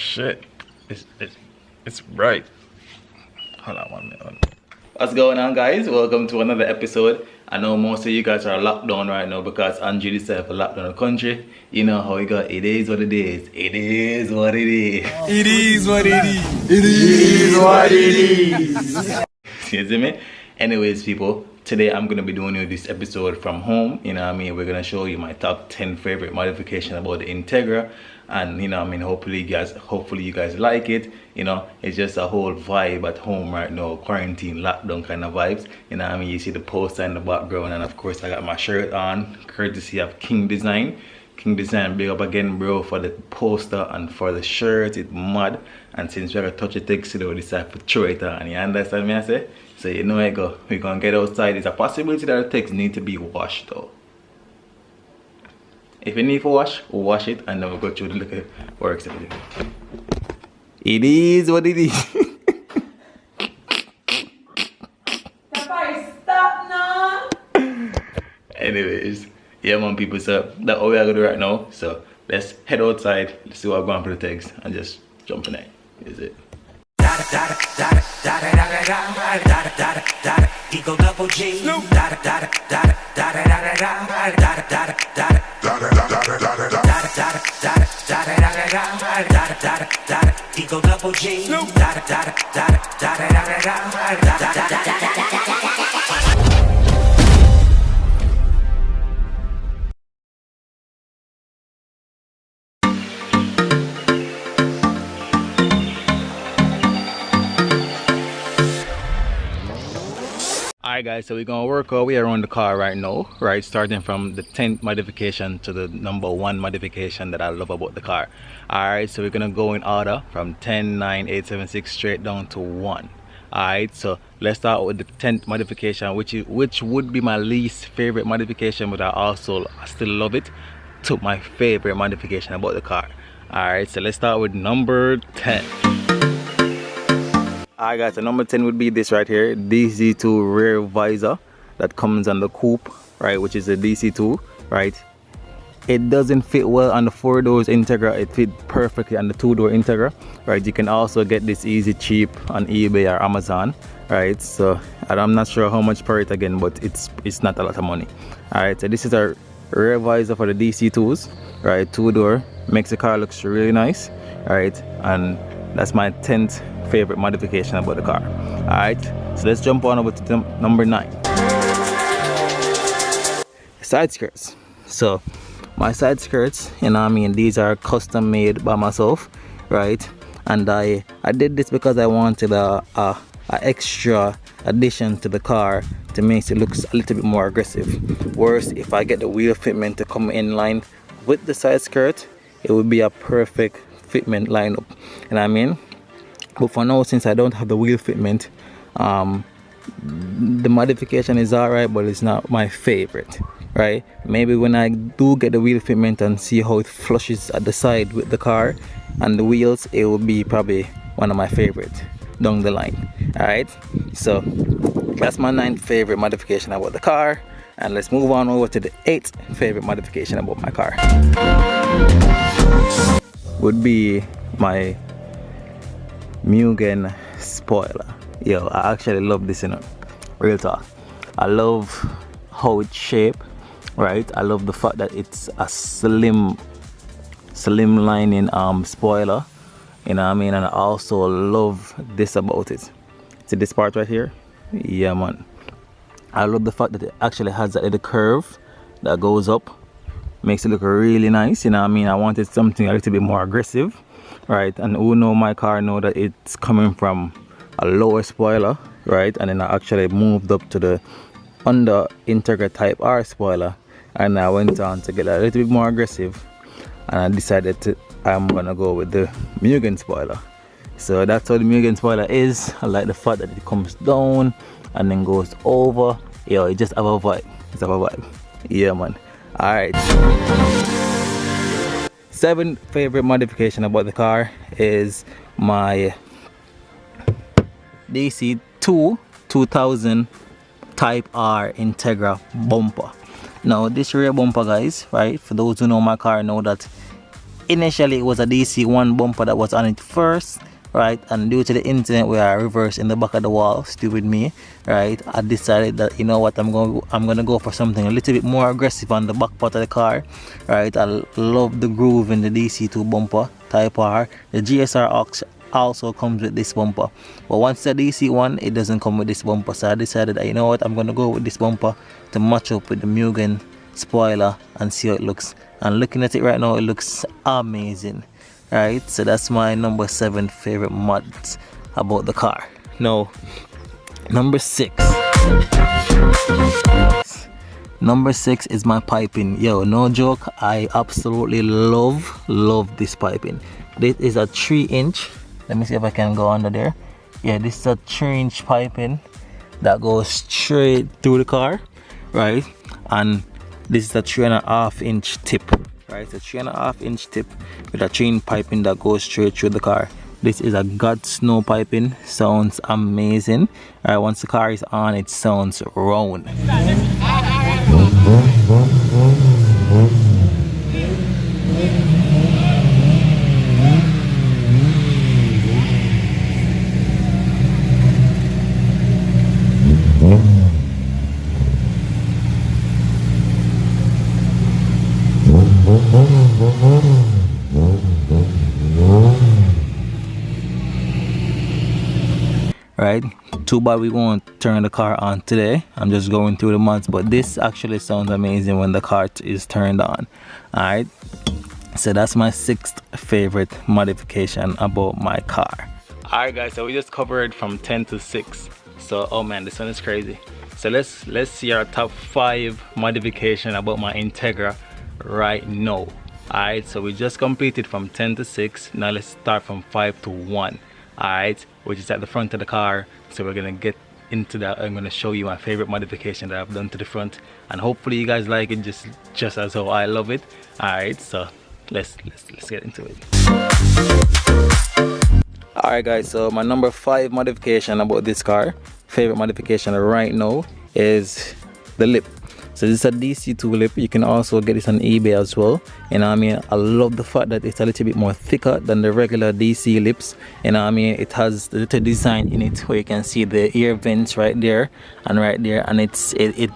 shit. It's bright. Hold on 1 minute. What's going on, guys? Welcome to another episode. I know most of you guys are locked down right now because Andrew decided to lock down the country. You know how we got it is what it is. It is what it is. It is what it is. It is what it is. You see me? Anyways, people, today I'm gonna be doing this episode from home. You know what I mean? We're gonna show you my top 10 favorite modification about the Integra. And you know, I mean, hopefully you guys like it. You know, it's just a whole vibe at home right now, quarantine, lockdown kind of vibes. You know, I mean, you see the poster in the background, and of course I got my shirt on, courtesy of King Design. King Design, big up again, bro, for the poster and for the shirt. It's mad. And since we gotta touch the text, we decide to throw it on. You understand me? I say. So you know, I go. We're gonna get outside. It's a possibility that the text need to be washed though. If you need to wash, we'll wash it, and then we'll go through the little works. It is what it is. Stop now. Anyways, yeah, man, people. So that's what we are gonna do right now. So let's head outside. Let's see what I'm going for the text and just jump in there. Is it? Eagle double G. Eagle double G. Alright guys, so we're gonna work our way around the car right now, right, starting from the 10th modification to the number 1 modification that I love about the car. Alright, so we're gonna go in order from 10, 9, 8, 7, 6 straight down to 1. Alright, so let's start with the 10th modification, which would be my least favorite modification, but I still love it, to my favorite modification about the car. Alright, so let's start with number 10. Alright guys, so number 10 would be this right here, DC2 rear visor that comes on the coupe, right, which is a DC2, right. It doesn't fit well on the 4 doors Integra, it fits perfectly on the 2-door Integra, right. You can also get this easy cheap on eBay or Amazon, right. So I'm not sure how much for it again, but it's not a lot of money. Alright, so this is our rear visor for the DC2s, right, 2-door, makes the car looks really nice, right, and that's my 10th favorite modification about the car. Alright, so let's jump on over to number 9. Side skirts. So my side skirts, you know what I mean, these are custom made by myself, right, and I did this because I wanted a extra addition to the car to make it look a little bit more aggressive. Worse, if I get the wheel fitment to come in line with the side skirt, it would be a perfect fitment lineup, you know what I mean. But for now, since I don't have the wheel fitment, the modification is alright, but it's not my favorite, right? Maybe when I do get the wheel fitment and see how it flushes at the side with the car and the wheels, it will be probably one of my favorite down the line. Alright, so that's my 9th favorite modification about the car, and let's move on over to the 8th favorite modification about my car. Would be my Mugen spoiler. Yo, I actually love this, you know, real talk. I love how it's shaped, right? I love the fact that it's a slim lining spoiler, you know what I mean. And I also love this about it. See this part right here? Yeah, man, I love the fact that it actually has that little curve that goes up, makes it look really nice, you know what I mean. I wanted something a little bit more aggressive, right? And who know my car know that it's coming from a lower spoiler, right? And then I actually moved up to the under Integra Type R spoiler, and I went on to get a little bit more aggressive, and I decided I'm gonna go with the Mugen spoiler. So that's how the Mugen spoiler is. I like the fact that it comes down and then goes over. Yo, it just have a vibe. It's have a vibe. Yeah, man. Alright. 7th favorite modification about the car is my DC2 2000 Type R Integra bumper. Now this rear bumper, guys, right, for those who know my car know that initially it was a DC1 bumper that was on it first, right? And due to the incident where I reversed in the back of the wall, stupid me, right? I decided that, you know what, I'm gonna go for something a little bit more aggressive on the back part of the car, right? I love the groove in the DC2 bumper Type R. The GSR also comes with this bumper, but once the DC1, it doesn't come with this bumper. So I decided that, you know what, I'm gonna go with this bumper to match up with the Mugen spoiler and see how it looks. And looking at it right now, it looks amazing, right? So that's my number 7 favorite mods about the car. Now, number 6. Number 6 is my piping. Yo, no joke, I absolutely love this piping. This is a 3-inch. Let me see if I can go under there. Yeah, this is a 3-inch piping that goes straight through the car, right? And this is a 3.5-inch tip, right? It's a 3.5-inch tip with a 3-inch piping that goes straight through the car. This is a God Snow piping. Sounds amazing. All right, once the car is on, it sounds round. Right, too bad we won't turn the car on today. I'm just going through the mods, but this actually sounds amazing when the car is turned on. All right, so that's my 6th favorite modification about my car. All right guys, so we just covered from 10 to 6. So oh man, this one is crazy. So let's see our top 5 modification about my Integra right now. All right, so we just completed from 10 to 6. Now let's start from 5 to 1. Alright, which is at the front of the car. So we're gonna get into that. I'm gonna show you my favorite modification that I've done to the front, and hopefully you guys like it just as how I love it. Alright, so let's get into it. Alright guys, so my number 5 modification about this car, favorite modification right now, is the lip. So this is a DC2 lip. You can also get this on eBay as well. You know what I mean? I love the fact that it's a little bit more thicker than the regular DC lips. You know what I mean? It has the little design in it where you can see the air vents right there and right there, and it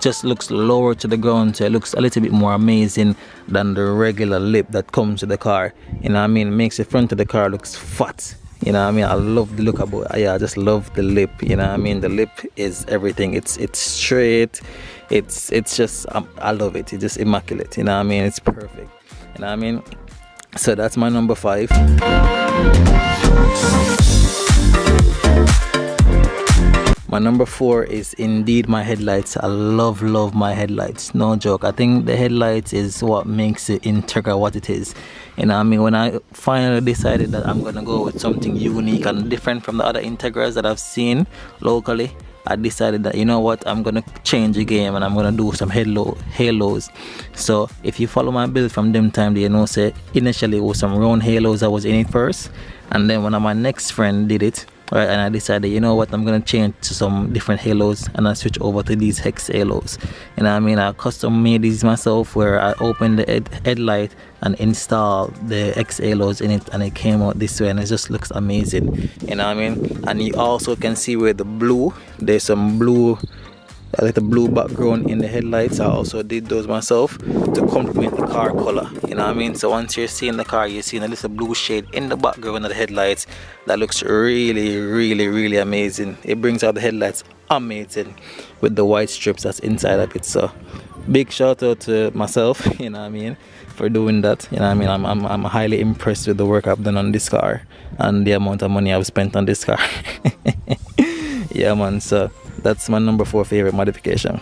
just looks lower to the ground, so it looks a little bit more amazing than the regular lip that comes with the car. You know what I mean? It makes the front of the car looks fat. You know what I mean? I love the look about it. Yeah, I just love the lip. You know what I mean? The lip is everything. It's straight. It's just I love it. It's just immaculate. You know what I mean? It's perfect. You know what I mean? So that's my number 5. My number 4 is indeed my headlights. I love my headlights, no joke. I think the headlights is what makes the Integra what it is. You know what I mean? When I finally decided that I'm gonna go with something unique and different from the other Integras that I've seen locally, I decided that, you know what, I'm gonna change the game and I'm gonna do some halos. So if you follow my build from them time, you know, say initially it was some round halos I was in it first, and then when my next friend did it, right, and I decided, you know what, I'm gonna change to some different halos, and I switch over to these hex halos. You know what I mean? I custom made these myself, where I opened the headlight and installed the X halos in it, and it came out this way, and it just looks amazing. You know what I mean? And you also can see where the blue, there's some blue, a little blue background in the headlights. I also did those myself to complement the car color. You know what I mean? So once you're seeing the car, you're seeing a little blue shade in the background of the headlights that looks really amazing. It brings out the headlights amazing with the white strips that's inside of it. So big shout out to myself, you know what I mean, for doing that. You know what I mean? I'm highly impressed with the work I've done on this car and the amount of money I've spent on this car. Yeah man, so that's my number 4 favorite modification.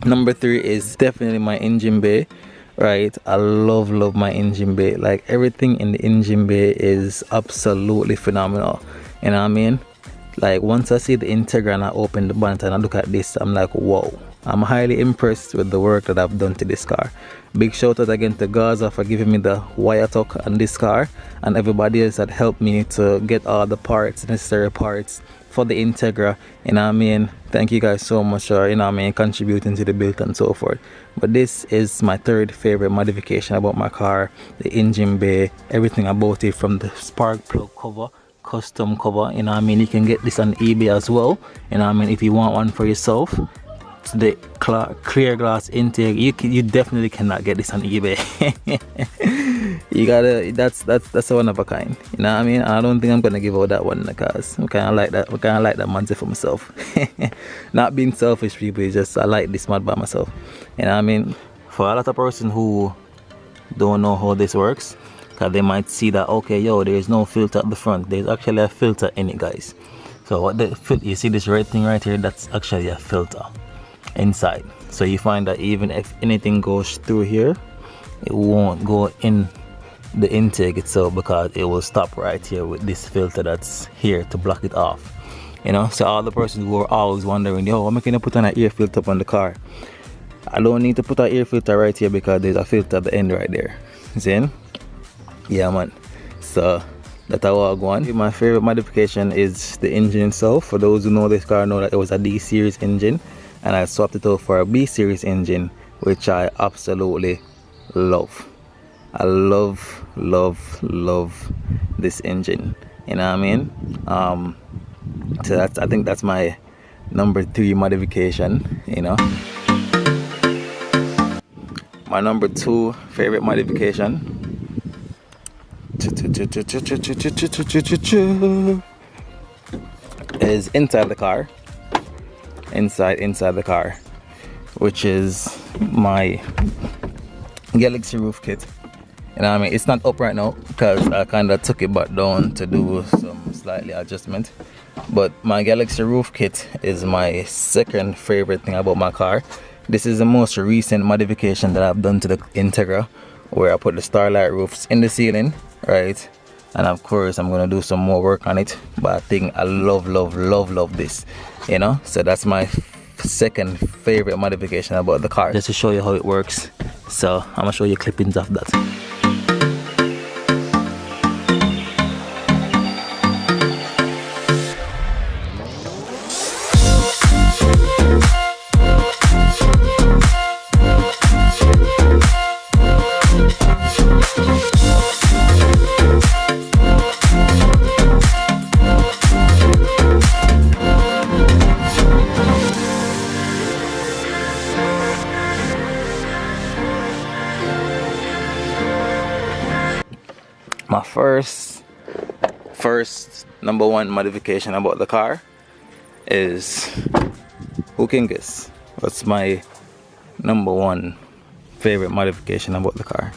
Number 3 is definitely my engine bay, right? I love my engine bay. Like everything in the engine bay is absolutely phenomenal. You know what I mean? Like once I see the Integra and I open the bonnet and I look at this, I'm like, whoa. I'm highly impressed with the work that I've done to this car. Big shout out again to Gaza for giving me the wire tuck on this car, and everybody else that helped me to get all the parts, necessary parts for the Integra. You know what I mean? Thank you guys so much for, you know what I mean, contributing to the build and so forth. But this is my third favorite modification about my car. The engine bay, everything about it, from the spark plug cover, custom cover, you know what I mean? You can get this on eBay as well, you know what I mean, if you want one for yourself. The clear glass intake, you definitely cannot get this on eBay. You gotta, that's a one of a kind, you know what I mean? I don't think I'm gonna give out that one because I kind of like that mod for myself. Not being selfish, people, it's just I like this mod by myself, you know what I mean? For a lot of person who don't know how this works, because they might see that, okay, yo, there's no filter at the front. There's actually a filter in it, guys. So what you see this red thing right here, that's actually a filter inside. So you find that even if anything goes through here, it won't go in the intake itself, because it will stop right here with this filter that's here to block it off, you know. So all the persons who are always wondering, yo, I'm gonna put on an air filter on the car. I don't need to put an air filter right here because there's a filter at the end right there. See? Yeah, man. So that's how I go on. My favorite modification is the engine itself. For those who know this car, know that it was a D series engine, and I swapped it out for a B series engine, which I absolutely love. I love this engine, you know what I mean? So I think that's my number 3 modification, you know. My number 2 favorite modification is inside the car, inside the car, which is my Galaxy roof kit. You know what I mean? It's not up right now because I kind of took it back down to do some slightly adjustment. But my Galaxy roof kit is my second favorite thing about my car. This is the most recent modification that I've done to the Integra, where I put the starlight roofs in the ceiling, right? And of course I'm gonna do some more work on it, but I think I love this, you know. So that's my second favorite modification about the car, just to show you how it works. So I'm gonna show you clippings of that. My first number 1 modification about the car is, who can guess what's my number 1 favorite modification about the car?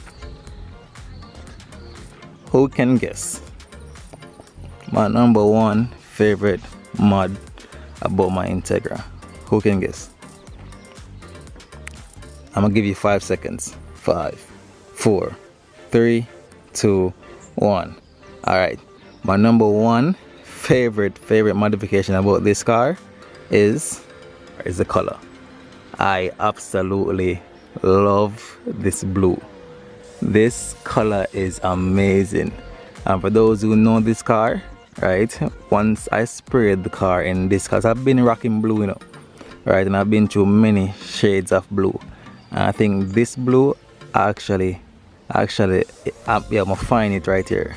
Who can guess my number 1 favorite mod about my Integra? Who can guess? I'm gonna give you 5 seconds. 5, 4, 3, 2, 1. All right, my number 1 favorite modification about this car is the color. I absolutely love this blue. This color is amazing. And for those who know this car, right, once I sprayed the car in this, because I've been rocking blue, you know, right, and I've been through many shades of blue, and I think this blue actually yeah, I'm gonna find it right here.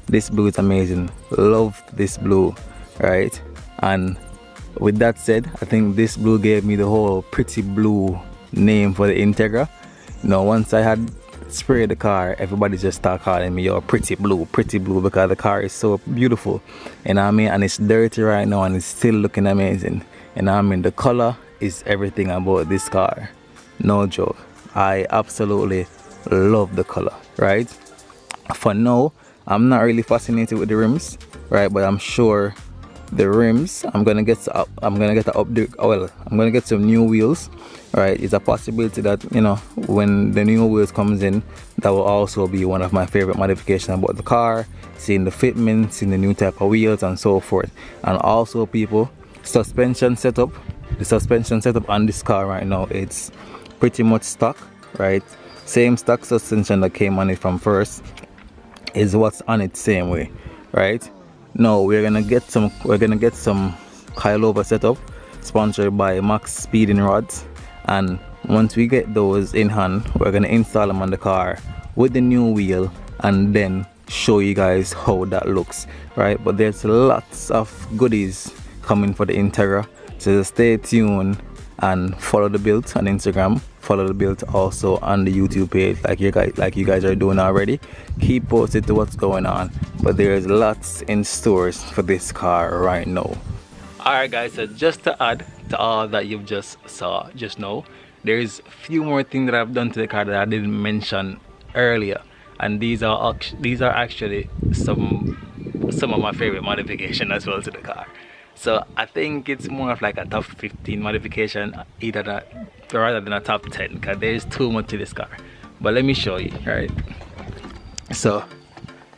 This blue is amazing. Love this blue, right? And with that said, I think this blue gave me the whole pretty blue name for the Integra. You know, once I had sprayed the car, everybody just started calling me, yo, pretty blue, because the car is so beautiful, you know what I mean? And it's dirty right now and it's still looking amazing, you know what I mean? The color is everything about this car, no joke. I absolutely love the color, right? For now, I'm not really fascinated with the rims, right? But I'm sure The rims, I'm gonna get some new wheels, right? It's a possibility that, you know, when the new wheels comes in, that will also be one of my favorite modifications about the car, seeing the fitment, seeing the new type of wheels and so forth. And also, people, suspension setup, the suspension setup on this car right now, it's pretty much stock, right? Same stock suspension that came on it from first is what's on it, same way, right? Now we're gonna get some coilover setup sponsored by Max Speeding Rods, and once we get those in hand, we're gonna install them on the car with the new wheel and then show you guys how that looks, right? But there's lots of goodies coming for the Integra, so stay tuned and follow the build on Instagram, follow the build also on the YouTube page, like you guys are doing already. Keep posted to what's going on, but there's lots in stores for this car right now. Alright guys, so just to add to all that you've just saw just now, there's a few more things that I've done to the car that I didn't mention earlier, and these are actually some of my favorite modifications as well to the car. So I think it's more of like a top 15 modification rather than a top 10, because there's too much to this car. But let me show you, right? So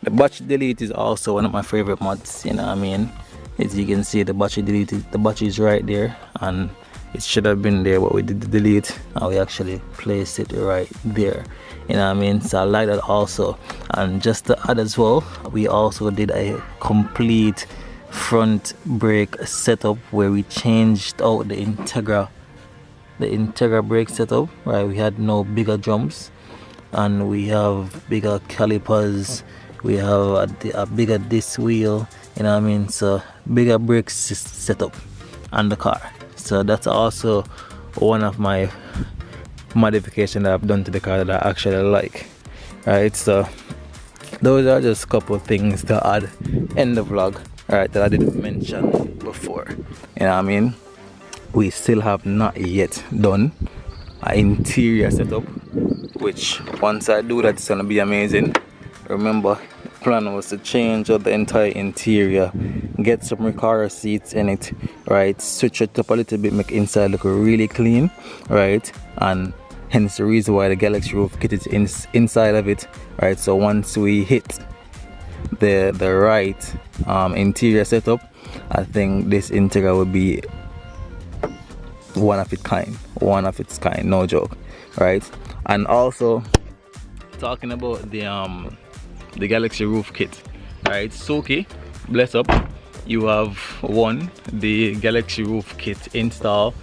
the battery delete is also one of my favorite mods, you know what I mean? As you can see, the battery is right there, and it should have been there, but we did the delete and we actually placed it right there, you know what I mean? So I like that also. And just to add as well, we also did a complete front brake setup where we changed out the Integra brake setup, right? We had no bigger drums, and we have bigger calipers, we have a bigger disc wheel, you know what I mean? So bigger brake setup on the car. So that's also one of my modifications that I've done to the car that I actually like, right? So those are just a couple of things to add in the vlog, right, that I didn't mention before, you know what I mean? We still have not yet done an interior setup, which once I do that, it's gonna be amazing. Remember, the plan was to change out the entire interior, get some recorder seats in it, right, switch it up a little bit, make inside look really clean, right? And hence the reason why the Galaxy roof kit is inside of it, right? So once we hit the right interior setup, I think this Integra will be one of its kind, no joke, right? And also talking about the Galaxy roof kit, right? Suki, bless up, you have won the Galaxy roof kit install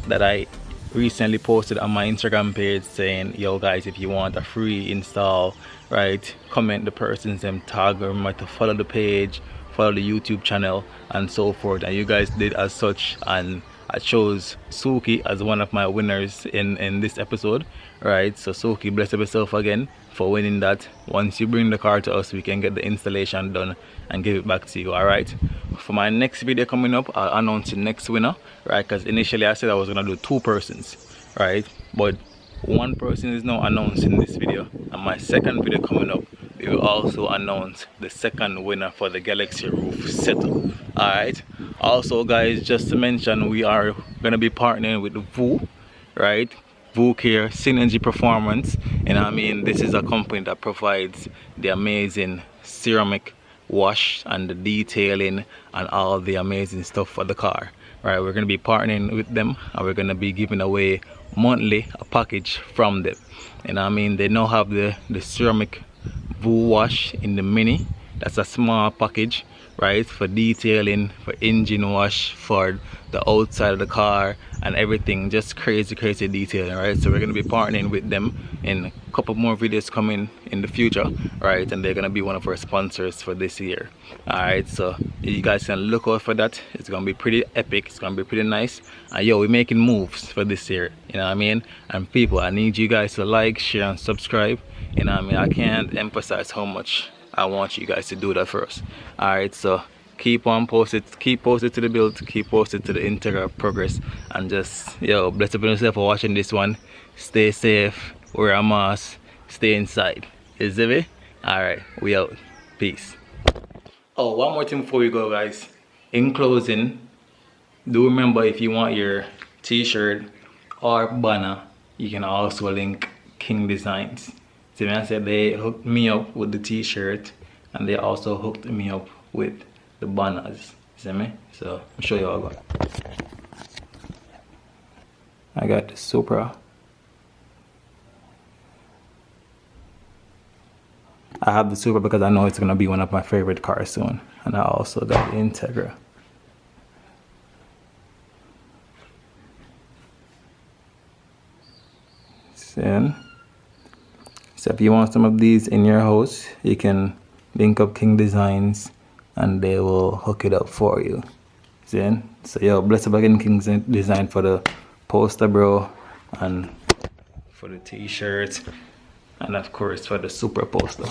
that I recently posted on my Instagram page, saying, yo guys, if you want a free install, right, comment the person's name, tag them, to follow the page, follow the YouTube channel and so forth, and you guys did as such, and I chose Suki as one of my winners in this episode, right? So Suki, bless up yourself again for winning that. Once you bring the car to us, we can get the installation done and give it back to you. All right, for my next video coming up, I'll announce the next winner, right? Because initially I said I was gonna do 2 persons, right? But 1 person is now announced in this video, and my second video coming up, we will also announce the second winner for the Galaxy roof setup. All right, also guys, just to mention, we are going to be partnering with VOO, right? VOO Care Synergy Performance, and I mean, this is a company that provides the amazing ceramic wash and the detailing and all the amazing stuff for the car, right? We're going to be partnering with them, and we're going to be giving away monthly a package from them, and I mean, they now have the ceramic VOO wash in the mini. That's a small package, right, for detailing, for engine wash, for the outside of the car and everything, just crazy detailing, right? So we're going to be partnering with them in a couple more videos coming in the future, right? And they're going to be one of our sponsors for this year. All right, so you guys can look out for that. It's going to be pretty epic, it's going to be pretty nice, and yo, we're making moves for this year, you know what I mean? And people, I need you guys to like, share and subscribe, you know what I mean? I can't emphasize how much I want you guys to do that for us. All right, so keep posted to the build, keep posted to the Integra progress, and just, yo, bless up yourself for watching this one. Stay safe, wear a mask, stay inside. Is it? All right, we out. Peace. Oh, one more thing before we go, guys. in closing, do remember, if you want your t-shirt or banner, you can also link King Designs. See, I said they hooked me up with the t-shirt and they also hooked me up with the banners. See me? So I'll show you all that. I got the Supra. I have the Supra because I know it's gonna be one of my favorite cars soon. And I also got the Integra. So if you want some of these in your house, you can link up King Designs and they will hook it up for you. See? So yo, bless up again King Design for the poster, bro, and for the t-shirts, and of course for the Supra poster.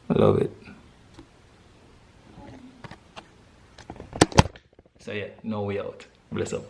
I love it. So yeah, no way out. Bless up.